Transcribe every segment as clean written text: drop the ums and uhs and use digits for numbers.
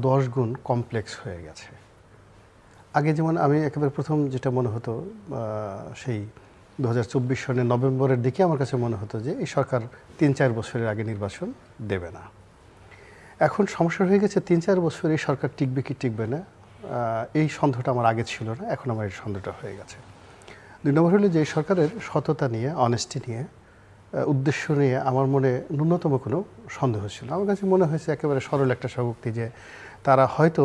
10 গুণ কমপ্লেক্স হয়ে গেছে। আগে যেমন আমি একেবারে প্রথম যেটা মনে হতো সেই 2024 সনের নভেম্বরের দিকে আমার কাছে মনে হতো যে এই সরকার 3-4 বছরের আগে নির্বাচন দেবে না। এখন সমস্যা হয়ে গেছে 3-4 বছর এই সরকার টিকবে কি টিকবে না, এই সন্দেহটা আমার আগে ছিল না, এখন আমার এই সন্দেহটা হয়ে গেছে। 2 নম্বর হলো যে এই সরকারের সততা নিয়ে, অনেস্টি নিয়ে, উদ্দেশ্য নিয়ে আমার মনে ন্যূনতম কোনো সন্দেহ ছিল। আমার কাছে মনে হয়েছে একেবারে সরল একটা স্বীকারোক্তি যে তারা হয়তো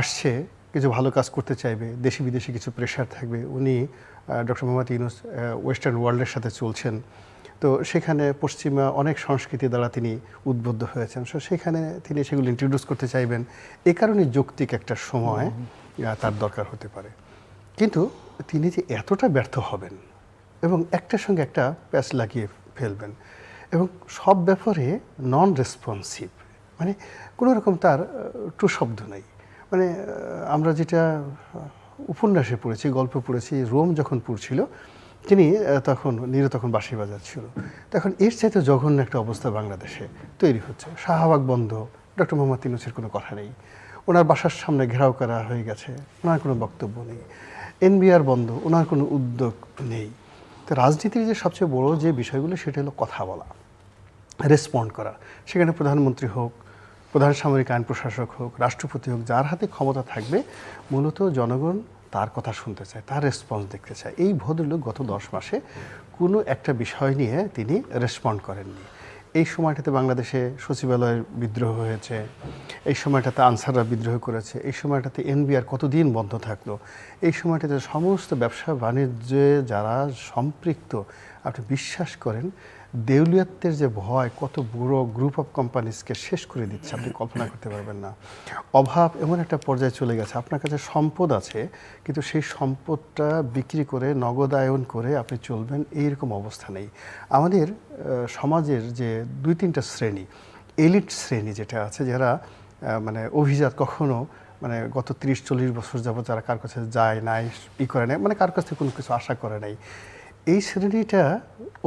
আসছে কিছু ভালো কাজ করতে চাইবে, দেশি বিদেশি কিছু প্রেশার থাকবে। উনি ডক্টর মোহাম্মদ ইউনূস ওয়েস্টার্ন ওয়ার্ল্ডের সাথে চলছেন, তো সেখানে পশ্চিমা অনেক সংস্কৃতি দ্বারা তিনি উদ্বুদ্ধ হয়েছেন, সো সেখানে তিনি সেগুলো ইন্ট্রোডিউস করতে চাইবেন। এ কারণে যৌক্তিক একটা সময় তার দরকার হতে পারে। কিন্তু তিনি যে এতটা ব্যর্থ হবেন এবং একটার সঙ্গে একটা প্যাচ লাগিয়ে ফেলবেন এবং সব ব্যাপারে নন রেসপন্সিভ, মানে কোনো রকম তার টু শব্দ নেই। মানে আমরা যেটা উপন্যাসে পড়েছি, গল্প পড়েছি, রোম যখন পুড়ছিল তিনি তখন বাঁশি বাজাচ্ছিল। তখন এর চাইতে জঘন্য একটা অবস্থা বাংলাদেশে তৈরি হচ্ছে। শাহবাগ বন্ধ, ডক্টর মোহাম্মদ ইউনূসের কোনো কথা নেই, ওনার বাসার সামনে ঘেরাও করা হয়ে গেছে, ওনার কোনো বক্তব্য নেই। এনবিআর বন্ধ, ওনার কোনো উদ্যোগ নেই। তো রাজনীতির যে সবচেয়ে বড় যে বিষয়গুলো সেটা হলো কথা বলা, রেসপন্ড করা। সেখানে প্রধানমন্ত্রী হোক, প্রধান সামরিক আইন প্রশাসক হোক, রাষ্ট্রপতি হোক, যার হাতে ক্ষমতা থাকবে মূলত জনগণ তার কথা শুনতে চায়, তার রেসপন্স দেখতে চায়। এই ভদ্রলোক গত 10 মাসে কোনো একটা বিষয় নিয়ে তিনি রেসপন্ড করেননি। এই সময়টাতে বাংলাদেশে সচিবালয়ের বিদ্রোহ হয়েছে, এই সময়টাতে আনসাররা বিদ্রোহ করেছে, এই সময়টাতে এনবিআর কতদিন বন্ধ থাকলো, এই সময়টাতে সমস্ত ব্যবসা বাণিজ্যে যারা সম্পৃক্ত, আপনি বিশ্বাস করেন দেউলিয়াত্বের যে ভয় কত বড় গ্রুপ অফ কোম্পানিজকে শেষ করে দিচ্ছে আপনি কল্পনা করতে পারবেন না। অভাব এমন একটা পর্যায়ে চলে গেছে, আপনার কাছে সম্পদ আছে কিন্তু সেই সম্পদটা বিক্রি করে নগদায়ন করে আপনি চলবেন, এইরকম অবস্থা নেই। আমাদের সমাজের যে 2-3টা শ্রেণী, এলিট শ্রেণী যেটা আছে, যারা মানে অভিজাত, কখনো মানে গত 30-40 বছর যাবত যারা কার কাছে যায় নাই, করে নাই, মানে কার কাছ থেকে কোনো কিছু আশা করে নাই, এই শ্রেণীটা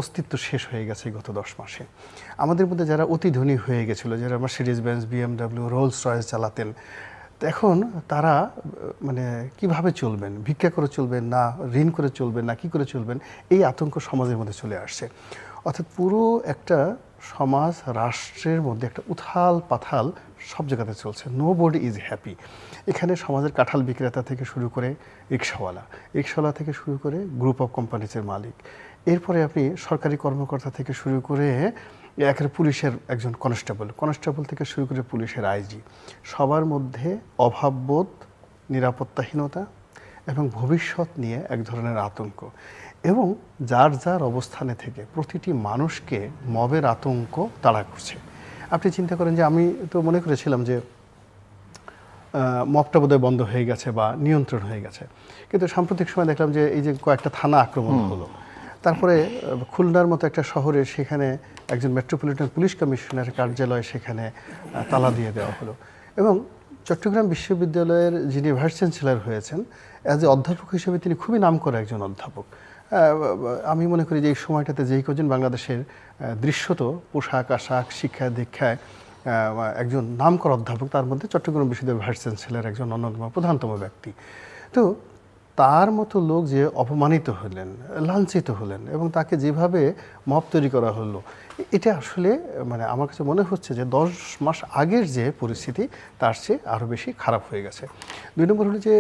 অস্তিত্ব শেষ হয়ে গেছে গত 10 মাসে। আমাদের মধ্যে যারা অতি ধনী হয়ে গেছিলো, যারা Mercedes Benz, BMW, Rolls Royce চালাতেন, এখন তারা মানে কিভাবে চলবেন, ভিক্ষা করে চলবেন না ঋণ করে চলবেন না কি করে চলবেন, এই আতঙ্ক সমাজের মধ্যে চলে আসছে। অর্থাৎ পুরো একটা সমাজ রাষ্ট্রের মধ্যে একটা উথাল পাথাল সব জায়গাতে চলছে। Nobody is happy. এখানে সমাজের কাঁঠাল বিক্রেতা থেকে শুরু করে রিক্সাওয়ালা থেকে শুরু করে গ্রুপ অফ কোম্পানিজের মালিক, এরপরে আপনি সরকারি কর্মকর্তা থেকে শুরু করে একেবারে পুলিশের একজন কনস্টেবল থেকে শুরু করে পুলিশের আইজি, সবার মধ্যে অভাববোধ, নিরাপত্তাহীনতা এবং ভবিষ্যৎ নিয়ে এক ধরনের আতঙ্ক। এবং যার যার অবস্থানে থেকে প্রতিটি মানুষকে মবের আতঙ্ক তাড়া করছে। আপনি চিন্তা করেন যে আমি তো মনে করেছিলাম যে মবটা বোধহয় বন্ধ হয়ে গেছে বা নিয়ন্ত্রণ হয়ে গেছে, কিন্তু সাম্প্রতিক সময় দেখলাম যে এই যে কয়েকটা থানা আক্রমণ হলো, তারপরে খুলনার মতো একটা শহরে সেখানে একজন মেট্রোপলিটন পুলিশ কমিশনারের কার্যালয় সেখানে তালা দিয়ে দেওয়া হলো। এবং চট্টগ্রাম বিশ্ববিদ্যালয়ের যিনি ভাইস চ্যান্সেলর হয়েছেন, অ্যাজ এ অধ্যাপক হিসেবে তিনি খুবই নামকরা একজন অধ্যাপক। আমি মনে করি যে এই সময়টাতে যেই কজন বাংলাদেশের দৃশ্যত পোশাক আশাক শিক্ষা দীক্ষায় একজন নামকরা অধ্যাপক, তার মধ্যে চট্টগ্রাম বিশ্ববিদ্যালয়ের ভাইস চ্যান্সেলর একজন অন্যতম প্রধানতম ব্যক্তি। তো তার মতো লোক যে অপমানিত হলেন, লাঞ্ছিত হলেন এবং তাকে যেভাবে মব তৈরি করা হলো, এটা আসলে মানে আমার কাছে মনে হচ্ছে যে 10 মাস আগের যে পরিস্থিতি তার চেয়ে আরও বেশি খারাপ হয়ে গেছে। 2 নম্বর হলো যে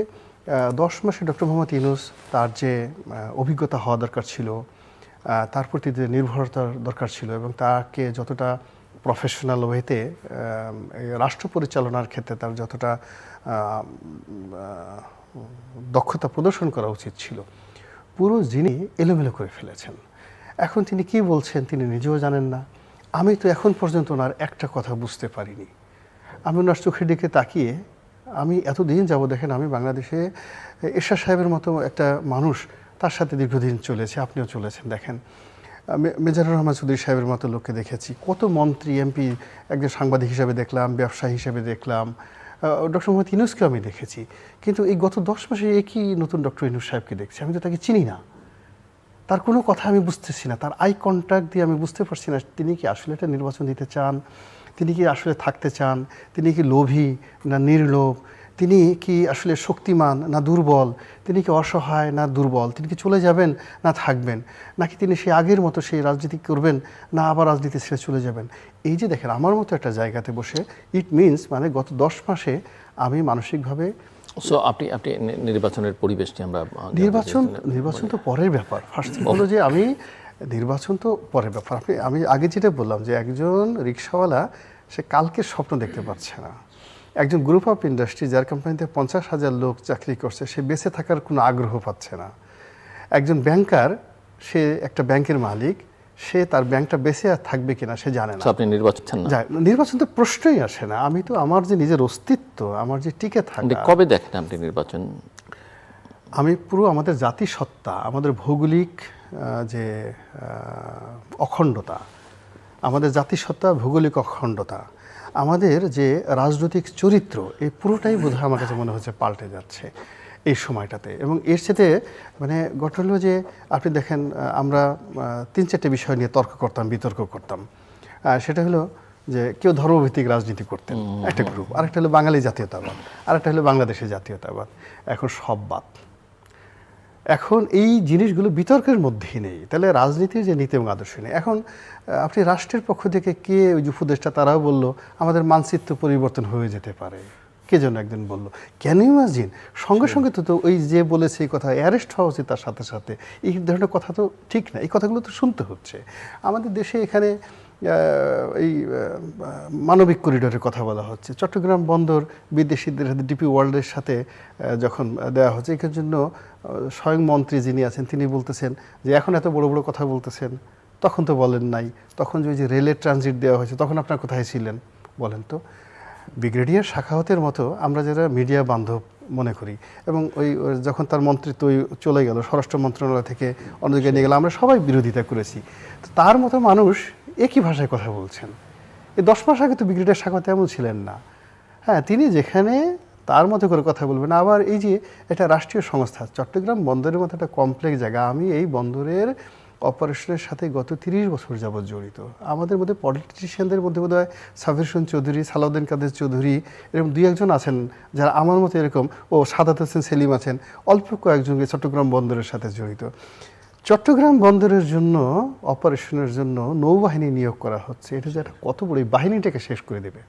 10 মাসে ডক্টর মোহাম্মদ ইউনূস তার যে অভিজ্ঞতা হওয়া দরকার ছিল, তার প্রতি যে নির্ভরতার দরকার ছিল এবং তাকে যতটা প্রফেশনাল ওয়েতে রাষ্ট্র পরিচালনার ক্ষেত্রে তার যতটা দক্ষতা প্রদর্শন করা উচিত ছিল, পুরো যিনি এলোমেলো করে ফেলেছেন। এখন তিনি কি বলছেন তিনি নিজেও জানেন না। আমি তো এখন পর্যন্ত ওনার একটা কথা বুঝতে পারিনি। আমি ওনার চোখের দিকে তাকিয়ে, আমি এতদিন যাব, দেখেন আমি বাংলাদেশে এরশাদ সাহেবের মতো একটা মানুষ, তার সাথে দীর্ঘদিন চলেছে, আপনিও চলেছেন, দেখেন মেজানুর রহমান চৌধুরী সাহেবের মতো লোককে দেখেছি, কত মন্ত্রী এমপি, একজন সাংবাদিক হিসেবে দেখলাম, ব্যবসায়ী হিসেবে দেখলাম, ডক্টর মোহাম্মদ ইউনূসকেও আমি দেখেছি, কিন্তু এই গত 10 মাসে একই নতুন ডক্টর ইউনূস সাহেবকে দেখছি। আমি তো তাকে চিনি না, তার কোনো কথা আমি বুঝতেছি না, তার আই কন্ট্যাক্ট দিয়ে আমি বুঝতে পারছি না তিনি কি আসলে একটা নির্বাচন দিতে চান, তিনি কি আসলে থাকতে চান, তিনি কি লোভী না নির্লোভ, তিনি কি আসলে শক্তিমান না দুর্বল, তিনি কি অসহায় না দুর্বল, তিনি কি চলে যাবেন না থাকবেন, নাকি তিনি সেই আগের মতো সেই রাজনীতি করবেন না আবার রাজনীতি ছেড়ে চলে যাবেন। এই যে দেখেন আমার মতো একটা জায়গাতে বসে, ইট মিনস মানে গত 10 মাসে আমি মানসিকভাবে আপনি নির্বাচনের পরিবেশটি আমরা নির্বাচন তো পরের ব্যাপার। ফার্স্ট থিং হলো যে আমি নির্বাচন তো পরের ব্যাপার। আমি আগে যেটা বললাম যে একজন রিক্সাওয়ালা সে কালকের স্বপ্ন দেখতে পারছে না। একজন গ্রুপ অফ ইন্ডাস্ট্রি যার কোম্পানিতে 50,000 লোক চাকরি করছে সে বেঁচে থাকার কোনো আগ্রহ পাচ্ছে না। একজন ব্যাংকার, সে একটা ব্যাংকের মালিক, সে তার ব্যাংকটা বেঁচে আর থাকবে কিনা সে জানে না। আপনি নির্বাচন চান না? নির্বাচন তো প্রশ্নই আসে না। আমি তো আমার যে নিজের অস্তিত্ব, আমার যে টিকে থাকা। কবে দেখেন আপনি নির্বাচন? আমি পুরো আমাদের জাতিসত্তা, আমাদের ভৌগোলিক যে অখণ্ডতা, আমাদের জাতিসত্তা, ভৌগোলিক অখণ্ডতা, আমাদের যে রাজনৈতিক চরিত্র, এই পুরোটাই বোধহয় আমার কাছে মনে হচ্ছে পাল্টে যাচ্ছে এই সময়টাতে। এবং এর সাথে মানে ঘটনা হলো যে আপনি দেখেন আমরা 3-4টে বিষয় নিয়ে তর্ক করতাম, বিতর্ক করতাম। সেটা হলো যে কেউ ধর্মভিত্তিক রাজনীতি করতেন একটা গ্রুপ, আরেকটা হলো বাঙালি জাতীয়তাবাদ, আরেকটা হলো বাংলাদেশের জাতীয়তাবাদ। এখন সব বাদ। এখন এই জিনিসগুলো বিতর্কের মধ্যেই নেই। তাহলে রাজনীতির যে নীতি এবং আদর্শ নেই। এখন আপনি রাষ্ট্রের পক্ষ থেকে কে ওই যে উপদেষ্টা তারাও বলল আমাদের মানচিত্র পরিবর্তন হয়ে যেতে পারে। কে যেন একদিন বলল, ক্যান ইউ ইমাজিন? সঙ্গে সঙ্গে তো ওই যে বলেছে এই কথা অ্যারেস্ট হওয়া উচিত তার সাথে সাথে। এই ধরনের কথা তো ঠিক না, এই কথাগুলো তো শুনতে হচ্ছে। আমাদের দেশে এখানে এই মানবিক করিডোরের কথা বলা হচ্ছে। চট্টগ্রাম বন্দর বিদেশিদের হাতে ডিপি ওয়ার্ল্ডের সাথে যখন দেওয়া হচ্ছে, এর জন্য স্বয়ং মন্ত্রী যিনি আছেন তিনি বলতেছেন যে এখন এত বড় বড় কথা বলতেছেন, তখন তো বলেন নাই। তখন যে রেলের ট্রানজিট দেওয়া হয়েছে তখন আপনার কোথায় ছিলেন বলেন তো? ব্রিগেডিয়ার শাখাওয়াতের মতো আমরা যারা মিডিয়া বান্ধব মনে করি, এবং ওই যখন তার মন্ত্রিত্ব চলে গেল স্বরাষ্ট্র মন্ত্রণালয় থেকে অন্য জায়গায় নিয়ে গেল, আমরা সবাই বিরোধিতা করেছি। তার মতো মানুষ একই ভাষায় কথা বলছেন। এই 10 মাস আগে তো ব্রিগেডিয়ার শাখাওয়াত এমন ছিলেন না। হ্যাঁ, তিনি যেখানে তার মতো করে কথা বলবেন। আবার এই যে এটা রাষ্ট্রীয় সংস্থা, চট্টগ্রাম বন্দরের মতো একটা কমপ্লেক্স জায়গা, আমি এই বন্দরের অপারেশনের সাথে গত 30 বছর যাবৎ জড়িত। আমাদের মধ্যে পলিটিশিয়ানদের মধ্যে বোধ হয় সাবির হোসেন চৌধুরী, সালাউদ্দিন কাদের চৌধুরী এরকম 2-1জন আছেন যারা আমার মতো এরকম, ও সাদাত হোসেন সেলিম আছেন, অল্প কয়েকজনকে চট্টগ্রাম বন্দরের সাথে জড়িত। চট্টগ্রাম বন্দরের জন্য অপারেশনের জন্য নৌবাহিনী নিয়োগ করা হচ্ছে। এটা যে একটা কত বড়, বাহিনীটাকে শেষ করে দেবে।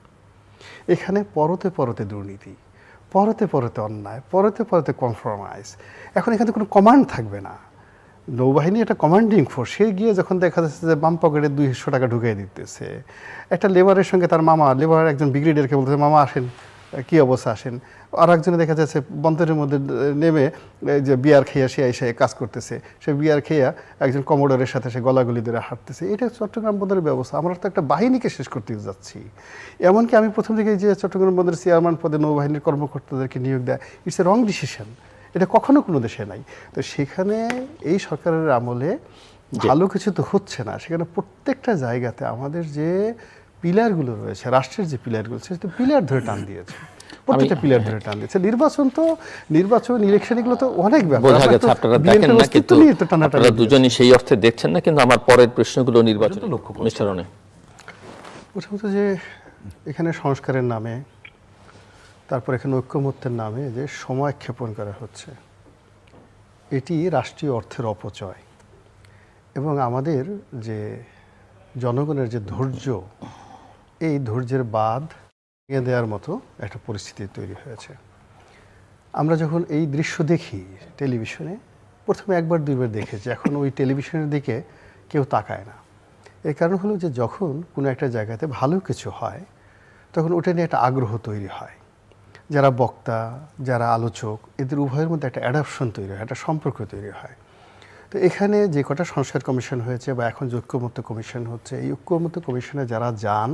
এখানে পরতে পরতে দুর্নীতি, পরতে পরতে অন্যায়, পরতে পরতে কম্প্রোমাইজ। এখন এখানে কোনো কমান্ড থাকবে না। নৌবাহিনী একটা কমান্ডিং ফোর্স, সে গিয়ে যখন দেখা যাচ্ছে যে বাম পকেটে 200 টাকা ঢুকিয়ে দিতেছে, একটা লেবারের সঙ্গে তার মামা, লেবার একজন ব্রিগেডিয়ারকে বলতেছে মামা আসেন, কী অবস্থা আসেন। আর একজনে দেখা যাচ্ছে বন্দরের মধ্যে নেমে যে বিয়ার খেয়ে সে এসে কাজ করতেছে, সে বিয়ার খেয়ে একজন কমোডরের সাথে সে গলাগলি ধরে হাঁটতেছে। এটা চট্টগ্রাম বন্দরের ব্যবস্থা। আমরা তো একটা বাহিনীকে শেষ করতে যাচ্ছি। এমনকি আমি প্রথম থেকে যে চট্টগ্রাম বন্দরের চেয়ারম্যান পদে নৌবাহিনীর কর্মকর্তাদেরকে নিয়োগ দেয়, ইটস এ রং ডিসিশন। এটা কখনো কোনো দেশে নাই। তো সেখানে এই সরকারের আমলে ভালো কিছু তো হচ্ছে না। সেখানে প্রত্যেকটা জায়গাতে আমাদের যে পিলারগুলো রয়েছে, রাষ্ট্রের যে পিলারগুলো, সে তো পিলার ধরে টান দিয়েছে, প্রত্যেকটা পিলার ধরে টান দিয়েছে। নির্বাচন ইলেকশন এগুলো তো অনেক ব্যাপার। আপনারা দেখেন না, কিন্তু আপনারা দুজনই সেই অর্থে দেখছেন না। কিন্তু আমার পরের প্রশ্নগুলো নির্বাচন লক্ষ্য করছেন। প্রথমত যে এখানে সংস্কারের নামে, তারপর এখানে ঐক্যমত্যের নামে যে সময় ক্ষেপণ করা হচ্ছে, এটি রাষ্ট্রীয় অর্থের অপচয়। এবং আমাদের যে জনগণের যে ধৈর্য, এই ধৈর্যের বাঁধ ভেঙে দেওয়ার মতো একটা পরিস্থিতি তৈরি হয়েছে। আমরা যখন এই দৃশ্য দেখি টেলিভিশনে, প্রথমে 1-2বার দেখেছি, এখন ওই টেলিভিশনের দিকে কেউ তাকায় না। এর কারণ হলো যে যখন কোনো একটা জায়গাতে ভালো কিছু হয় তখন ওটা নিয়ে একটা আগ্রহ তৈরি হয়। যারা বক্তা, যারা আলোচক, এদের উভয়ের মধ্যে একটা অ্যাডাপশন তৈরি হয়, একটা সম্পর্ক তৈরি হয়। তো এখানে যে কটা সংস্কার কমিশন হয়েছে বা এখন যে ঐক্যমত্য কমিশন হচ্ছে, এই ঐক্যমত্য কমিশনে যারা যান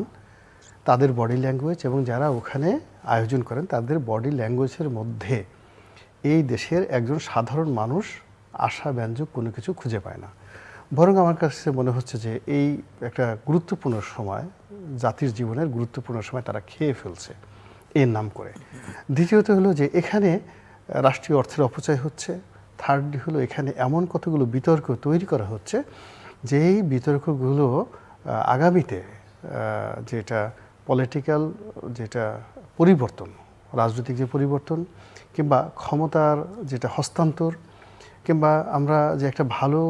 তাদের বডি ল্যাঙ্গুয়েজ এবং যারা ওখানে আয়োজন করেন তাদের বডি ল্যাঙ্গুয়েজের মধ্যে এই দেশের একজন সাধারণ মানুষ আশাব্যঞ্জক কোনো কিছু খুঁজে পায় না। বরং আমার কাছে মনে হচ্ছে যে এই একটা গুরুত্বপূর্ণ সময়, জাতির জীবনের গুরুত্বপূর্ণ সময় তারা খেয়ে ফেলছে এর নাম করে। দ্বিতীয়ত হলো যে এখানে রাষ্ট্রীয় অর্থের অপচয় হচ্ছে। থার্ডলি হলো এখানে এমন কতগুলো বিতর্ক তৈরি করা হচ্ছে যে এই বিতর্কগুলো আগামীতে যেটা পলিটিক্যাল যেটা পরিবর্তন, রাজনৈতিক যে পরিবর্তন কিংবা ক্ষমতার যেটা হস্তান্তর কিংবা আমরা যে একটা ভালো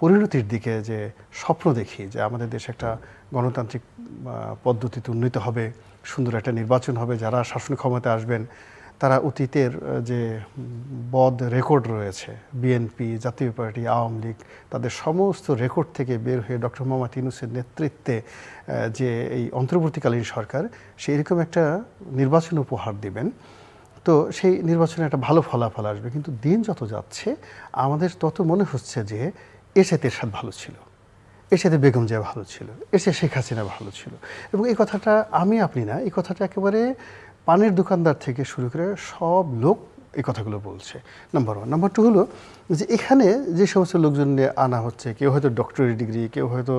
পরিণতির দিকে যে স্বপ্ন দেখি যে আমাদের দেশ একটা গণতান্ত্রিক পদ্ধতিতে উন্নীত হবে, সুন্দর একটা নির্বাচন হবে, যারা শাসন ক্ষমতায় আসবেন তারা অতীতের যে বদ রেকর্ড রয়েছে, বিএনপি, জাতীয় পার্টি, আওয়ামী লীগ, তাদের সমস্ত রেকর্ড থেকে বের হয়ে ডক্টর মোহাম্মদ ইউনূসের নেতৃত্বে যে এই অন্তর্বর্তীকালীন সরকার সেই রকম একটা নির্বাচন উপহার দিবেন। তো সেই নির্বাচনে একটা ভালো ফলাফল আসবে। কিন্তু দিন যত যাচ্ছে আমাদের তত মনে হচ্ছে যে এর সাথে এরশাদ ভালো ছিল, এর সাথে বেগম জিয়া ভালো ছিল, এর সাথে শেখ হাসিনা ভালো ছিল। এবং এই কথাটা আমি আপনি না, এই কথাটা একেবারে পানের দোকানদার থেকে শুরু করে সব লোক এই কথাগুলো বলছে। Number one. নাম্বার টু হলো যে এখানে যে সমস্ত লোকজন নিয়ে আনা হচ্ছে, কেউ হয়তো ডক্টরেট ডিগ্রি, কেউ হয়তো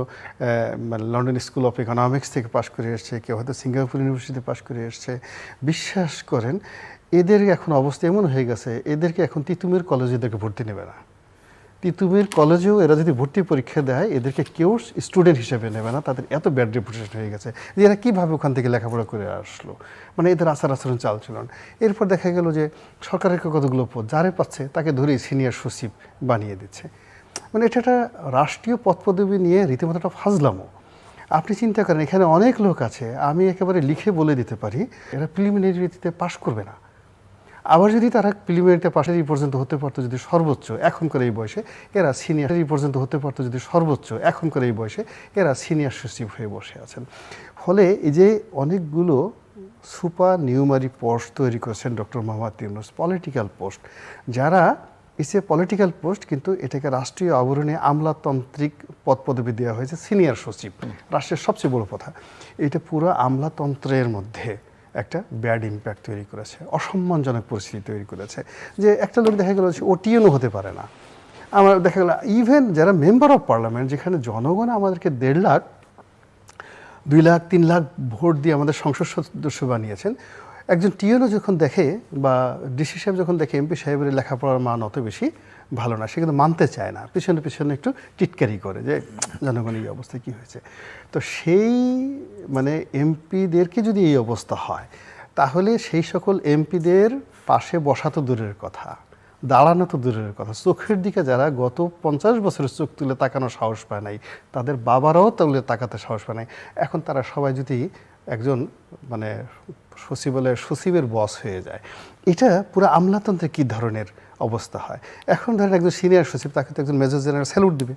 মানে লন্ডন স্কুল অফ ইকোনমিক্স থেকে পাশ করে এসছে, কেউ হয়তো সিঙ্গাপুর ইউনিভার্সিটিতে পাশ করে এসছে। বিশ্বাস করেন এদের এখন অবস্থা এমন হয়ে গেছে, এদেরকে এখন তিতুমির কলেজে এদেরকে ভর্তি নেবে না। তিতুমির কলেজেও এরা যদি ভর্তি পরীক্ষা দেয় এদেরকে কেউ স্টুডেন্ট হিসেবে নেবে না, তাদের এত ব্যাড রেপুটেশন হয়ে গেছে যে এরা কীভাবে ওখান থেকে লেখাপড়া করে আসলো, মানে এদের আচার আচরণ চালচলন। এরপর দেখা গেল যে সরকারের কতগুলো পদ যারে পাচ্ছে তাকে ধরেই সিনিয়র সচিব বানিয়ে দিচ্ছে। মানে এটা একটা রাষ্ট্রীয় পদ পদবি নিয়ে রীতিমতো একটা ফাজলামো। আপনি চিন্তা করেন এখানে অনেক লোক আছে, আমি একেবারে লিখে বলে দিতে পারি এরা প্রিলিমিনারিতে পাশ করবে না। আবার যদি তারা প্রিলিমিনারিতে পাশের পর্যন্ত হতে পারতো যদি সর্বোচ্চ এখনকার এই বয়সে, এরা সিনিয়র পর্যন্ত হতে পারতো যদি সর্বোচ্চ এখনকার এই বয়সে, এরা সিনিয়র সচিব হয়ে বসে আছেন। ফলে এই যে অনেকগুলো সুপার নিউমারি পোস্ট তৈরি করেছেন doctor Mohammad Yunus, political post, যারা ইসে পলিটিক্যাল পোস্ট কিন্তু এটাকে রাষ্ট্রীয় আবরণে আমলাতান্ত্রিক পদ পদবি দেওয়া হয়েছে সিনিয়র সচিব। রাষ্ট্রের সবচেয়ে বড় কথা, এটা পুরো আমলাতন্ত্রের মধ্যে একটা ব্যাড ইম্প্যাক্ট তৈরি করেছে, অসম্মানজনক পরিস্থিতি তৈরি করেছে। যে একটা লোক দেখা গেল ওটিএনও হতে পারে না। আমার দেখা গেল ইভেন যারা মেম্বার অফ পার্লামেন্ট, যেখানে জনগণ আমাদেরকে 1.5 লাখ 2 লাখ 3 লাখ ভোট দিয়ে আমাদের সংসদ সদস্য বানিয়েছেন, একজন টিএনও যখন দেখে বা ডিসি সাহেব যখন দেখে এমপি সাহেবের লেখাপড়ার মান অত বেশি ভালো না, সে কিন্তু মানতে চায় না, পিছনে পিছনে একটু টিটকারি করে যে জনগণ এই অবস্থায় কী হয়েছে। তো সেই মানে এমপিদেরকে যদি এই অবস্থা হয় তাহলে সেই সকল এমপিদের পাশে বসা তো দূরের কথা, দাঁড়ানো তো দূরের কথা, চোখের দিকে যারা গত 50 বছরের চোখ তুলে তাকানোর সাহস পায় নাই, তাদের বাবারাও তুলে তাকাতে সাহস পায় নাই, এখন তারা সবাই যদি একজন মানে সচিবের বস হয়ে যায়, এটা পুরো আমলাতন্ত্রে কী ধরনের অবস্থা হয়। এখন ধরেন একজন সিনিয়র সচিব, তাকে তো একজন মেজর জেনারেল স্যালুট দিবে।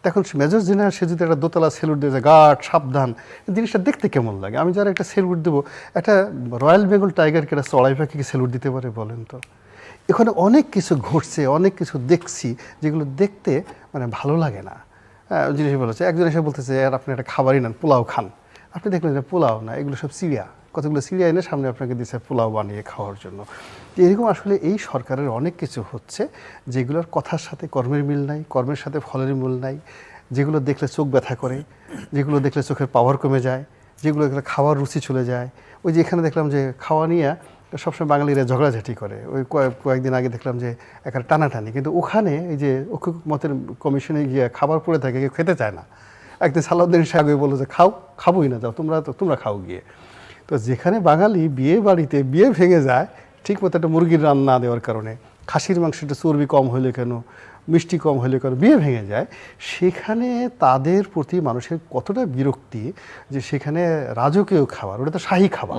তখন মেজর জেনারেল সে যদি একটা দোতলা স্যালুট দিয়ে গার্ড সাবধান, জিনিসটা দেখতে কেমন লাগে? আমি যারা একটা স্যালুট দেবো, একটা রয়্যাল বেঙ্গল টাইগারকে একটা চড়াই পাখিকে স্যালুট দিতে পারে বলেন তো? এখানে অনেক কিছু ঘটছে, অনেক কিছু দেখছি যেগুলো দেখতে মানে ভালো লাগে না। জিনিস বলেছে, একজন এসে বলতেছে আর আপনি একটা খাবারই নেন, পোলাও খান। আপনি দেখলেন যে পোলাও না, এগুলো সব চিড়িয়া, কতগুলো চিড়িয়া এনে সামনে আপনাকে দিচ্ছে পোলাও বানিয়ে খাওয়ার জন্য। এরকম আসলে এই সরকারের অনেক কিছু হচ্ছে যেগুলোর কথার সাথে কর্মের মিল নাই, কর্মের সাথে ফলের মিল নাই, যেগুলো দেখলে চোখ ব্যথা করে, যেগুলো দেখলে চোখের পাওয়ার কমে যায়, যেগুলো দেখলে খাওয়ার রুচি চলে যায়। ওই যে এখানে দেখলাম যে খাওয়া নিয়ে সবসময় বাঙালিরা ঝগড়াঝাটি করে, ওই কয়েকদিন আগে দেখলাম যে একটা টানাটানি, কিন্তু ওখানে এই যে ঐক্য মতের কমিশনে গিয়ে খাবার পড়ে থাকে, কেউ খেতে চায় না। একদিন সালাউদ্দিন সাহেব বললো যে খাবোই না, যাও তোমরা খাও গিয়ে। তো যেখানে বাঙালি বিয়ে বাড়িতে বিয়ে ভেঙে যায় ঠিক মতো একটা মুরগির রান্না দেওয়ার কারণে, খাসির মাংসটা চর্বি কম হলে কেন, মিষ্টি কম হলে কেন বিয়ে ভেঙে যায়, সেখানে তাদের প্রতি মানুষের কতটা বিরক্তি যে সেখানে রাজকীয় খাবার, ওটা তো শাহী খাবার,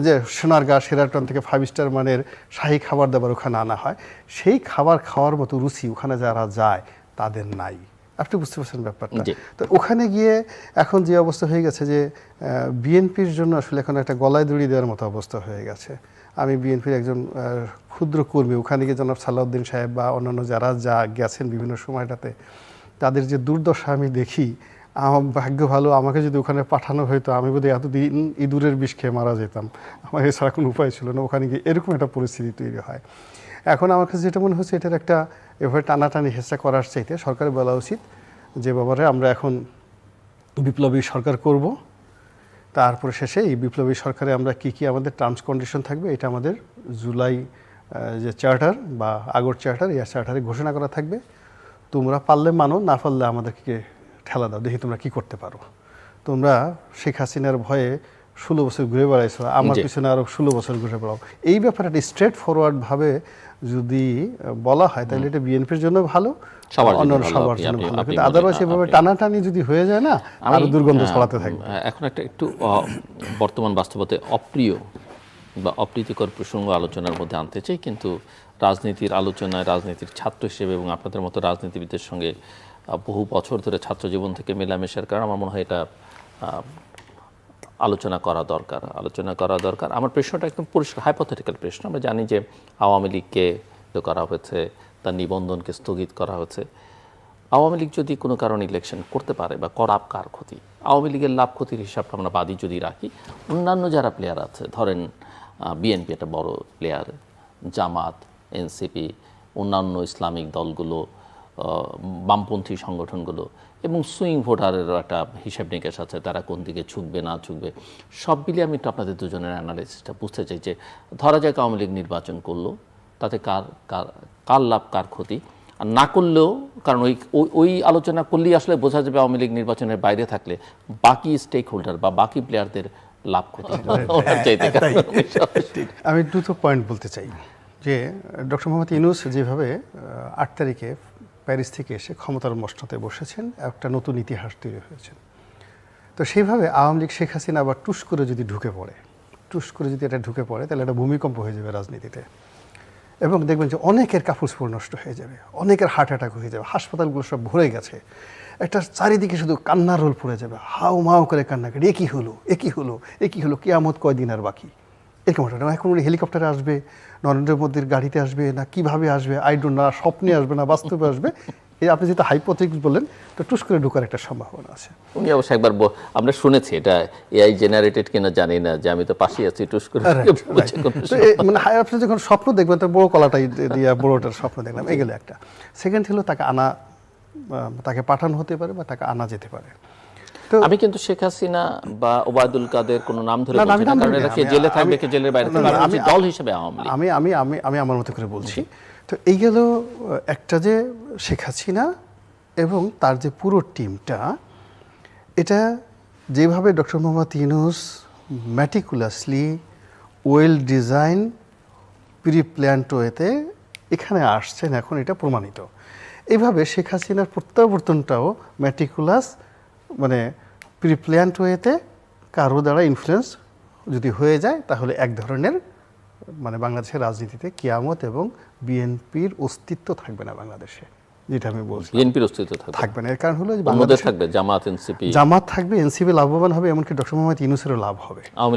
যে সোনারগাঁ শেরাটন থেকে 5 স্টার মানের শাহী খাবার দাবার ওখানে আনা হয়, সেই খাবার খাওয়ার মতো রুচি ওখানে যারা যায় তাদের নাই। আপনি বুঝতে পারছেন ব্যাপারটা? তো ওখানে গিয়ে এখন যে অবস্থা হয়ে গেছে যে বিএনপির জন্য আসলে এখন একটা গলায় দড়ি দেওয়ার মতো অবস্থা হয়ে গেছে। আমি বিএনপির একজন ক্ষুদ্র কর্মী, ওখানে গিয়ে জনাব সালাউদ্দিন সাহেব বা অন্যান্য যারা গেছেন বিভিন্ন সময়টাতে, তাদের যে দুর্দশা আমি দেখি, আমার ভাগ্য ভালো, আমাকে যদি ওখানে পাঠানো হয়তো আমি বোধহয় এতদিন ইঁদুরের বিষ খেয়ে মারা যেতাম, আমার এছাড়া কোনো উপায় ছিল না। ওখানে গিয়ে এরকম একটা পরিস্থিতি তৈরি হয়। এখন আমার কাছে যেটা মনে হচ্ছে, এটার একটা এভাবে টানাটানি হেঁচা করার চাইতে সরকারের বলা উচিত যে বাবারে আমরা এখন বিপ্লবী সরকার করব, তারপরে শেষে এই বিপ্লবী সরকারে আমরা কি কি আমাদের টার্মস কন্ডিশন থাকবে এটা আমাদের জুলাই যে চার্টার বা আগর চার্টার, এই চার্টারে ঘোষণা করা থাকবে। তোমরা পারলে মানো, না পারলে আমাদেরকে ঠেলা দাও, দেখি তোমরা কি করতে পারো। তোমরা শেখ হাসিনার ভয়ে 16 বছর ঘুরে বেড়াইছো, আমার জি। পিছনে আরো 16 বছর ঘুরে বেড়াও। এই ব্যাপারটা স্ট্রেট ফরওয়ার্ড ভাবে যদি বলা হয় তাহলে এটা বিএনপির জন্য ভালো, সবার জন্য অন্যান্য ভালো, সবার আপনি- জন্য আপনি- ভালো। আপনি কিন্তু বলেন, আদারওয়াইজ এভাবে টানাটানি যদি হয়ে যায় না, আরো দুর্গন্ধ ছড়াতে থাকবে। এখন একটু বর্তমান বাস্তবতে অপ্রিয় বা অপ্রীতিকর প্রসঙ্গ আলোচনার মধ্যে আনতে চাই, কিন্তু রাজনীতির আলোচনায় রাজনীতির ছাত্র হিসেবে এবং আপনাদের মতো রাজনীতিবিদদের সঙ্গে বহু বছর ধরে ছাত্র জীবন থেকে মেলামেশার কারণে আমার মনে হয় এটা আলোচনা করা দরকার। আমার প্রশ্নটা একদম পরিষ্কার হাইপোথেটিক্যাল প্রশ্ন। আমরা জানি যে আওয়ামী লীগকে করা হয়েছে, তার নিবন্ধনকে স্থগিত করা হয়েছে। আওয়ামী লীগ যদি কোনো কারণে ইলেকশন করতে পারে বা করাপ কার ক্ষতি, আওয়ামী লীগের লাভ ক্ষতির হিসাবটা আমরা বাদী যদি রাখি, অন্যান্য যারা প্লেয়ার আছে, ধরেন বিএনপি একটা বড় প্লেয়ার, জামাত, এনসিপি, অন্যান্য ইসলামিক দলগুলো, বামপন্থী সংগঠনগুলো এবং সুইং ভোটারেরও একটা হিসাব নিকাশ আছে, তারা কোন দিকে ঝুঁকবে না ঝুঁকবে, সব মিলিয়ে আমি একটু আপনাদের দুজনের অ্যানালাইসিসটা বুঝতে চাই যে ধরা যাক আওয়ামী লীগ নির্বাচন করলো, তাতে কার লাভ কার ক্ষতি, আর না করলেও, কারণ ওই আলোচনা করলেই আসলে বোঝা যাবে আওয়ামী লীগ নির্বাচনের বাইরে থাকলে বাকি স্টেক হোল্ডার বা বাকি প্লেয়ারদের লাভ ক্ষতি। আমি দুটো পয়েন্ট বলতে চাই যে ডক্টর মোহাম্মদ ইউনূস যেভাবে 8 তারিখে প্যারিস থেকে এসে ক্ষমতার মসনদে বসেছেন, একটা নতুন ইতিহাস তৈরি হয়েছে। তো সেইভাবে আওয়ামী লীগ শেখ হাসিনা আবার টুস করে যদি ঢুকে পড়ে তাহলে একটা ভূমিকম্প হয়ে যাবে রাজনীতিতে, এবং দেখবেন যে অনেকের কাপড় চোপড় নষ্ট হয়ে যাবে, অনেকের হার্ট অ্যাটাক হয়ে যাবে, হাসপাতালগুলো সব ভরে গেছে, একটা চারিদিকে শুধু কান্নার রোল পড়ে যাবে, হাউ মাউ করে কান্না করে এ কি হলো, কিয়ামত কয়দিন আর বাকি, এরকম একটা। এখন উনি হেলিকপ্টারে আসবে, নরেন্দ্র মোদীর গাড়িতে আসবে, না কিভাবে আসবে আই ডোন্ট নো, স্বপ্নে আসবে না বাস্তবে আসবে, এই আপনি যেটা হাইপোথেটিক্স বললেন, তো টুস করে ঢোকার একটা সম্ভাবনা আছে। উনি অবশ্য একবার আমরা শুনেছি, এটা এআই জেনারেটেড কিনা জানি না, যে আমি তো পাশেই আছি, টুস করে মানে আপনি যখন স্বপ্ন দেখবেন তো বড় কলাটাই দিয়ে বড়টার স্বপ্ন দেখলাম, এগুলো একটা। সেকেন্ড হলো তাকে পাঠানো হতে পারে বা তাকে আনা যেতে পারে। আমি কিন্তু শেখ হাসিনা বা ওবায়দুল কাদের কোনো নাম ধরে বলছি না, কারণ এরা কে জেলে থাকবে কে জেলের বাইরে থাকবে, আমি দল হিসেবে আওয়ামী লীগ। আমি আমার মতো করে বলছি। তো এই গেল একটা, যে শেখ হাসিনা এবং তার যে পুরো টিমটা, এটা যেভাবে doctor Mohammad Yunus meticulously well design pre planned ওয়েতে এখানে আসছেন, এখন এটা প্রমাণিত। এইভাবে শেখ হাসিনার প্রত্যাবর্তনটাও ম্যাটিকুলাস, মানে প্রি প্ল্যান্ড ওয়েতে কারো দ্বারা ইনফ্লুয়েন্স যদি হয়ে যায়, তাহলে এক ধরনের মানে বাংলাদেশের রাজনীতিতে কিয়ামত এবং বিএনপির অস্তিত্ব থাকবে না বাংলাদেশে, যেটা আমি বলছি। বিএনপির অস্তিত্ব থাকবে না, এর কারণ হলো বাংলাদেশ থাকবে জামাত, এনসিপি, জামাত থাকবে, এনসিপি লাভবান হবে, এমনকি ডক্টর মোহাম্মদ ইউনূসেরও লাভ হবে আওয়ামী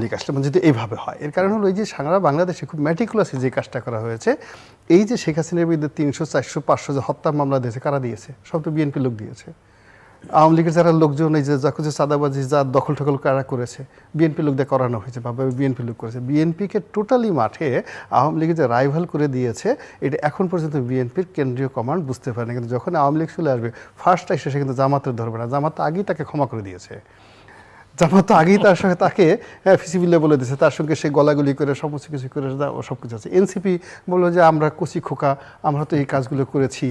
লীগ আসলে মানে যদি এইভাবে হয়। এর কারণ হলো এই যে সারা বাংলাদেশে খুব ম্যাটিকুলাসলি যে কাজটা করা হয়েছে, এই যে শেখ হাসিনার বিরুদ্ধে 300, 400, 500 যে হত্যা মামলা দিয়েছে, কারা দিয়েছে? সব তো বিএনপি লোক দিয়েছে। আওয়ামী লীগের যারা লোকজন, এই যে যাকে চাঁদাবাজি, যা দখল টখল কারা করেছে, বিএনপি লোক দিয়ে করানো হয়েছে, বা বিএনপি লোক করেছে। বিএনপিকে টোটালি মাঠে আওয়ামী লীগের যে রাইভাল করে দিয়েছে, এটা এখন পর্যন্ত বিএনপির কেন্দ্রীয় কমান্ড বুঝতে পারে না। কিন্তু যখন আওয়ামী লীগ চলে আসবে, ফার্স্ট এসে সে কিন্তু জামাতের ধরবে না, জামাত আগেই তাকে ক্ষমা করে দিয়েছে। জামাত তো আগেই তার সঙ্গে তাকে ফিসিবিলে বলে দিয়েছে, তার সঙ্গে সে গলাগুলি করে সমস্ত কিছু করে সব কিছু আছে। এনসিপি বললো যে আমরা কচি খোকা, আমরা তো এই কাজগুলো করেছি,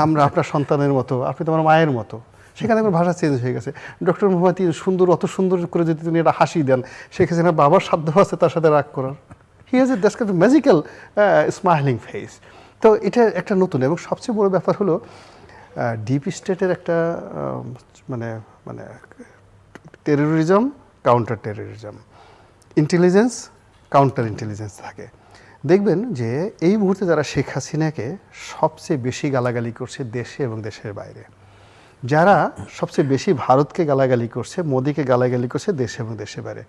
আমরা আপনার সন্তানের মতো, আপনি তো আমার মায়ের মতো। সেখানে আমার ভাষা চেঞ্জ হয়ে গেছে। ডক্টর মোহাম্মদ সুন্দর, অত সুন্দর করে যদি তিনি এটা হাসি দেন, সেখানে বাবার সাধ্য আছে তার সাথে রাগ করার। He has a that's magical smiling face. তো এটা একটা নতুন, এবং সবচেয়ে বড় ব্যাপার হলো ডিপ স্টেটের একটা মানে terrorism, counter terrorism, intelligence, counter intelligence থাকে। দেখবেন যে এই মুহূর্তে যারা শেখ হাসিনাকে সবচেয়ে বেশি গালাগালি করছে দেশে এবং দেশের বাইরে, যারা সবচেয়ে বেশি ভারতকে গালাগালি করছে, মোদিকে গালাগালি করছে দেশে এবং দেশের বাইরে,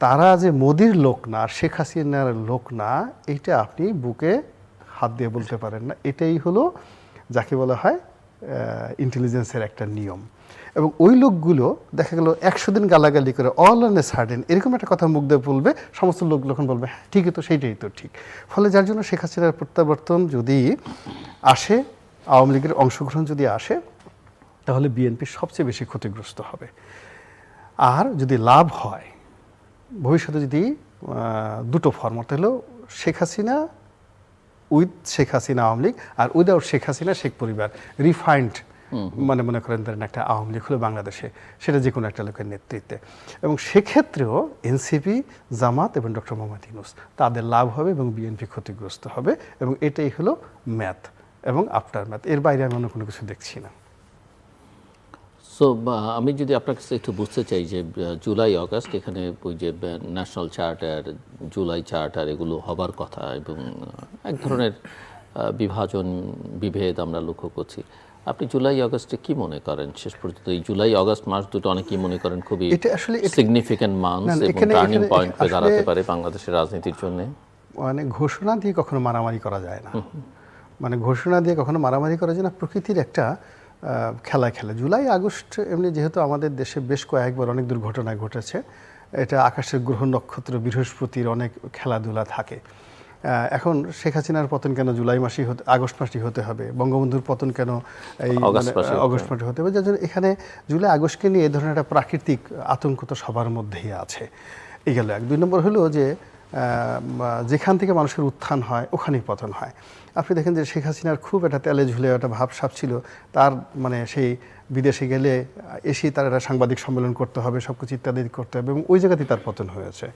তারা যে মোদির লোক না, শেখ হাসিনার লোক না, এইটা আপনি বুকে হাত দিয়ে বলতে পারেন না। এটাই হলো যাকে বলা হয় ইন্টেলিজেন্সের একটা নিয়ম। এবং ওই লোকগুলো দেখা গেল 100 দিন গালাগালি করে অল অন এ সার্টেন এরকম একটা কথা মুখ দিয়ে বলবে, সমস্ত লোক যখন বলবে হ্যাঁ ঠিকই তো, সেইটাই তো ঠিক। ফলে যার জন্য শেখ হাসিনার প্রত্যাবর্তন যদি আসে, আওয়ামী লীগের অংশগ্রহণ যদি আসে, তাহলে বিএনপি সবচেয়ে বেশি ক্ষতিগ্রস্ত হবে। আর যদি লাভ হয় ভবিষ্যতে, যদি দুটো ফর্মেট হলো শেখ হাসিনা উইথ শেখ হাসিনা আওয়ামী লীগ, আর উইদাউট শেখ হাসিনা শেখ পরিবার, রিফাইন্ড মানে মনে করেন ধরেন একটা আওয়ামী লীগ হলো বাংলাদেশে, সেটা যে কোনো একটা লোকের নেতৃত্বে, এবং সেক্ষেত্রেও এনসিপি, জামাত এবং ডক্টর মোহাম্মদ ইউনূস তাদের লাভ হবে এবং বিএনপি ক্ষতিগ্রস্ত হবে, এবং এটাই হলো ম্যাথ এবং আফটার ম্যাথ। এর বাইরে আমি অন্য কোনো কিছু দেখছি না। সো আমি যদি আপনার কাছে একটু বুঝতে চাই যে জুলাই আগস্ট এখানে ওই যে ন্যাশনাল চার্টার, জুলাই চার্টার এগুলো হবার কথা, এবং এক ধরনের বিভাজন বিভেদ আমরা লক্ষ্য করছি। আপনি জুলাই আগস্টে কি মনে করেন শেষ পর্যন্ত? এই জুলাই আগস্ট মাস দুটো অনেকেই মনে করেন খুবই সিগনিফিক্যান্ট মান্থ এবং টার্নিং পয়েন্ট হয়ে দাঁড়াতে পারে বাংলাদেশের রাজনীতির জন্য। মানে ঘোষণা দিয়ে কখনো মারামারি করা যায় না, মানে ঘোষণা দিয়ে কখনো মারামারি করা যায় না, প্রকৃতির একটা খেলা খেলে। জুলাই আগস্ট এমনি যেহেতু আমাদের দেশে বেশ কয়েকবার অনেক দুর্ঘটনা ঘটেছে, এটা আকাশের গ্রহ নক্ষত্র বৃহস্পতির অনেক খেলাধুলা থাকে। এখন শেখ হাসিনার পতন কেন জুলাই মাসেই আগস্ট মাসেই হতে হবে, বঙ্গবন্ধুর পতন কেন এই আগস্ট মাসে হতে হবে, যার জন্য এখানে জুলাই আগস্টকে নিয়ে এ ধরনের একটা প্রাকৃতিক আতঙ্ক তো সবার মধ্যেই আছে। এই গেল এক। 2 নম্বর হলো যে যেখান থেকে মানুষের উত্থান হয় ওখানেই পতন হয়। আপনি দেখেন যে শেখ হাসিনার খুব একটা তেলে ঝুলে একটা ভাবসাব ছিল, তার মানে সেই বিদেশে গেলে এসেই তার একটা সাংবাদিক সম্মেলন করতে হবে, সব কিছু ইত্যাদি করতে হবে, এবং ওই জায়গাতেই তার পতন হয়েছে।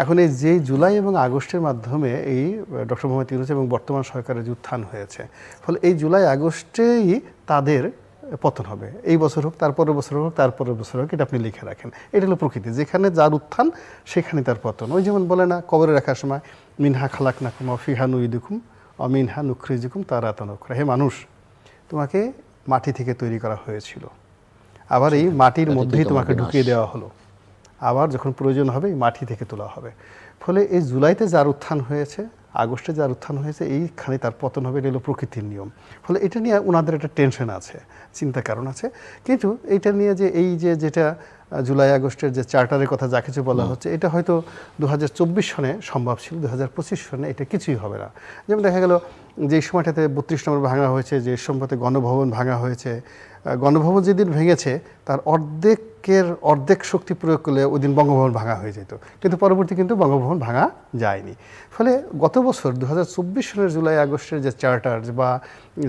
এখন এই যে জুলাই এবং আগস্টের মাধ্যমে এই ডক্টর মোহাম্মদ ইউনূস এবং বর্তমান সরকারের যে উত্থান হয়েছে, ফলে এই জুলাই আগস্টেই তাদের পতন হবে। এই বছর হোক, তারপরের বছর হোক, তারপরের বছর হোক, এটা আপনি লিখে রাখেন। এটা হলো প্রকৃতি, যেখানে যার উত্থান সেখানে তার পতন। ওই যেমন বলে না, কবরে রাখার সময় মিনহা খালাকনাকুম ওয়া ফিহা নুইদুকুম ওয়া মিনহা নুখরিজুকুম তারাতান উখরা। হে মানুষ, তোমাকে মাটি থেকে তৈরি করা হয়েছিল, আবার এই মাটির মধ্যেই তোমাকে ঢুকিয়ে দেওয়া হলো, আবার যখন প্রয়োজন হবে এই মাটি থেকে তোলা হবে। ফলে এই জুলাইতে যার উত্থান হয়েছে, আগস্টে যার উত্থান হয়েছে, এইখানে তার পতন হবে। এটা হলো প্রকৃতির নিয়ম। ফলে এটা নিয়ে ওনাদের একটা টেনশন আছে, চিন্তার কারণ আছে। কিন্তু এইটা নিয়ে যে এই যে যেটা জুলাই আগস্টের যে চার্টারের কথা যা কিছু বলা হচ্ছে, এটা হয়তো 2024 সনে সম্ভব ছিল, 2025 সনে এটা কিছুই হবে না। যেমন দেখা গেল যে সময়টাতে 32 নম্বর ভাঙা হয়েছে, যে সময়তে গণভবন ভাঙা হয়েছে, গণভবন যেদিন ভেঙেছে তার অর্ধেক শক্তি প্রয়োগ করলে ওই দিন বঙ্গভবন ভাঙা হয়ে যেত, কিন্তু পরবর্তী কিন্তু বঙ্গভবন ভাঙা যায়নি। ফলে গত বছর 2024 সনের জুলাই আগস্টের যে চার্টার বা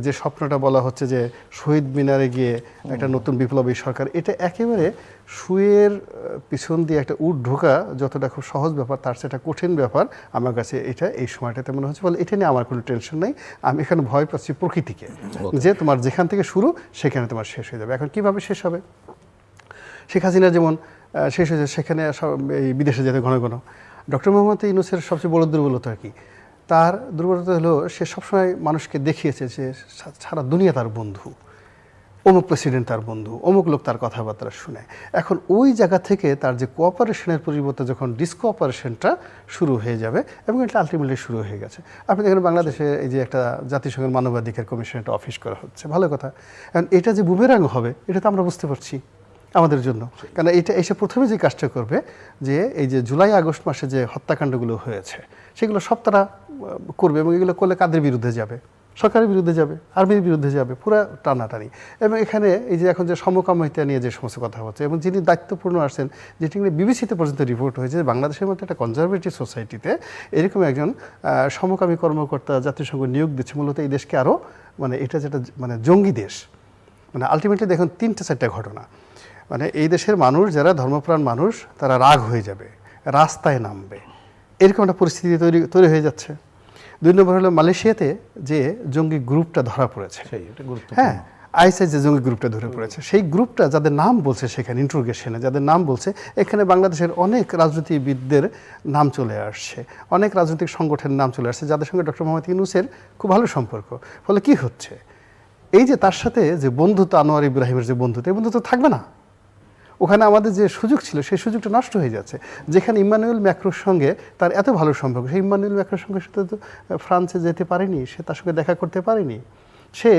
যে স্বপ্নটা বলা হচ্ছে যে শহীদ মিনারে গিয়ে একটা নতুন বিপ্লবী সরকার, এটা একেবারে শুয়ের পিছন দিয়ে একটা উট ঢোকা যতটা খুব সহজ ব্যাপার, তার সেটা কঠিন ব্যাপার আমার কাছে এটা এই সময়টাতে মনে হচ্ছে। ফলে এটা নিয়ে আমার কোনো টেনশন নেই। আমি এখানে ভয় পাচ্ছি প্রকৃতিকে, যে তোমার যেখান থেকে শুরু সেখানে তোমার শেষ হয়ে যাবে। এখন কিভাবে শেষ হবে? শেখ হাসিনা যেমন শেষ হয়েছে, সেখানে এই বিদেশে যেতে ঘন ঘন। ডক্টর মোহাম্মদ ইউনূসের সবচেয়ে বড় দুর্বলতা কি? তার দুর্বলতা হলো সে সবসময় মানুষকে দেখিয়েছে যে সারা দুনিয়া তার বন্ধু, অমুক প্রেসিডেন্ট তার বন্ধু, অমুক লোক তার কথাবার্তা শুনে। এখন ওই জায়গা থেকে তার যে কোঅপারেশনের পরিবর্তে যখন ডিসকোঅপারেশনটা শুরু হয়ে যাবে, এবং এটা আলটিমেটলি শুরু হয়ে গেছে। আপনি দেখেন বাংলাদেশে এই যে একটা জাতিসংঘের মানবাধিকার কমিশন একটা অফিস করা হচ্ছে, ভালো কথা। এখন এটা যে বুমেরাং হবে এটা তো আমরা বুঝতে পারছি আমাদের জন্য, কারণ এটা এসে প্রথমে যে কাজটা করবে যে এই যে জুলাই আগস্ট মাসে যে হত্যাকাণ্ডগুলো হয়েছে সেগুলো সব তারা করবে, এবং এগুলো করলে কাদের বিরুদ্ধে যাবে? সরকারের বিরুদ্ধে যাবে, আর্মির বিরুদ্ধে যাবে, পুরো টানাটানি। এবং এখানে এই যে এখন যে সমকামিতা নিয়ে যে সমস্ত কথা হচ্ছে, এবং যিনি দায়িত্বপূর্ণ আসছেন, যেটি নিয়ে বিবিসিতে পর্যন্ত রিপোর্ট হয়েছে, বাংলাদেশের মধ্যে একটা কনজারভেটিভ সোসাইটিতে এরকম একজন সমকামী কর্মকর্তা জাতিসংঘ নিয়োগ দিচ্ছে, মূলত এই দেশকে আরও মানে এটা যেটা মানে জঙ্গি দেশ, মানে আলটিমেটলি দেখুন 3-4টা ঘটনা। মানে এই দেশের মানুষ যারা ধর্মপ্রাণ মানুষ তারা রাগ হয়ে যাবে, রাস্তায় নামবে, এরকম একটা পরিস্থিতি তৈরি হয়ে যাচ্ছে। 2 নম্বর হলো মালয়েশিয়াতে যে জঙ্গি গ্রুপটা ধরা পড়েছে, হ্যাঁ, আইএসআই যে জঙ্গি গ্রুপটা ধরে পড়েছে, সেই গ্রুপটা যাদের নাম বলছে সেখানে ইন্ট্রোগেশনে যাদের নাম বলছে, এখানে বাংলাদেশের অনেক রাজনীতিবিদদের নাম চলে আসছে, অনেক রাজনৈতিক সংগঠনের নাম চলে আসছে, যাদের সঙ্গে ডক্টর মোহাম্মদ ইউনূসের খুব ভালো সম্পর্ক। ফলে কি হচ্ছে, এই যে তার সাথে যে বন্ধুত্ব, আনোয়ার ইব্রাহিমের যে বন্ধুত্ব, এই বন্ধুত্ব থাকবে না। ওখানে আমাদের যে সুযোগ ছিল সেই সুযোগটা নষ্ট হয়ে যাচ্ছে। যেখানে ইম্মানুয়েল ম্যাক্রোর সঙ্গে তার এত ভালো সম্পর্ক, সেই ইম্মানুয়েল ম্যাক্রোর সঙ্গে সে তো ফ্রান্সে যেতে পারেনি, সে তার সঙ্গে দেখা করতে পারেনি, সে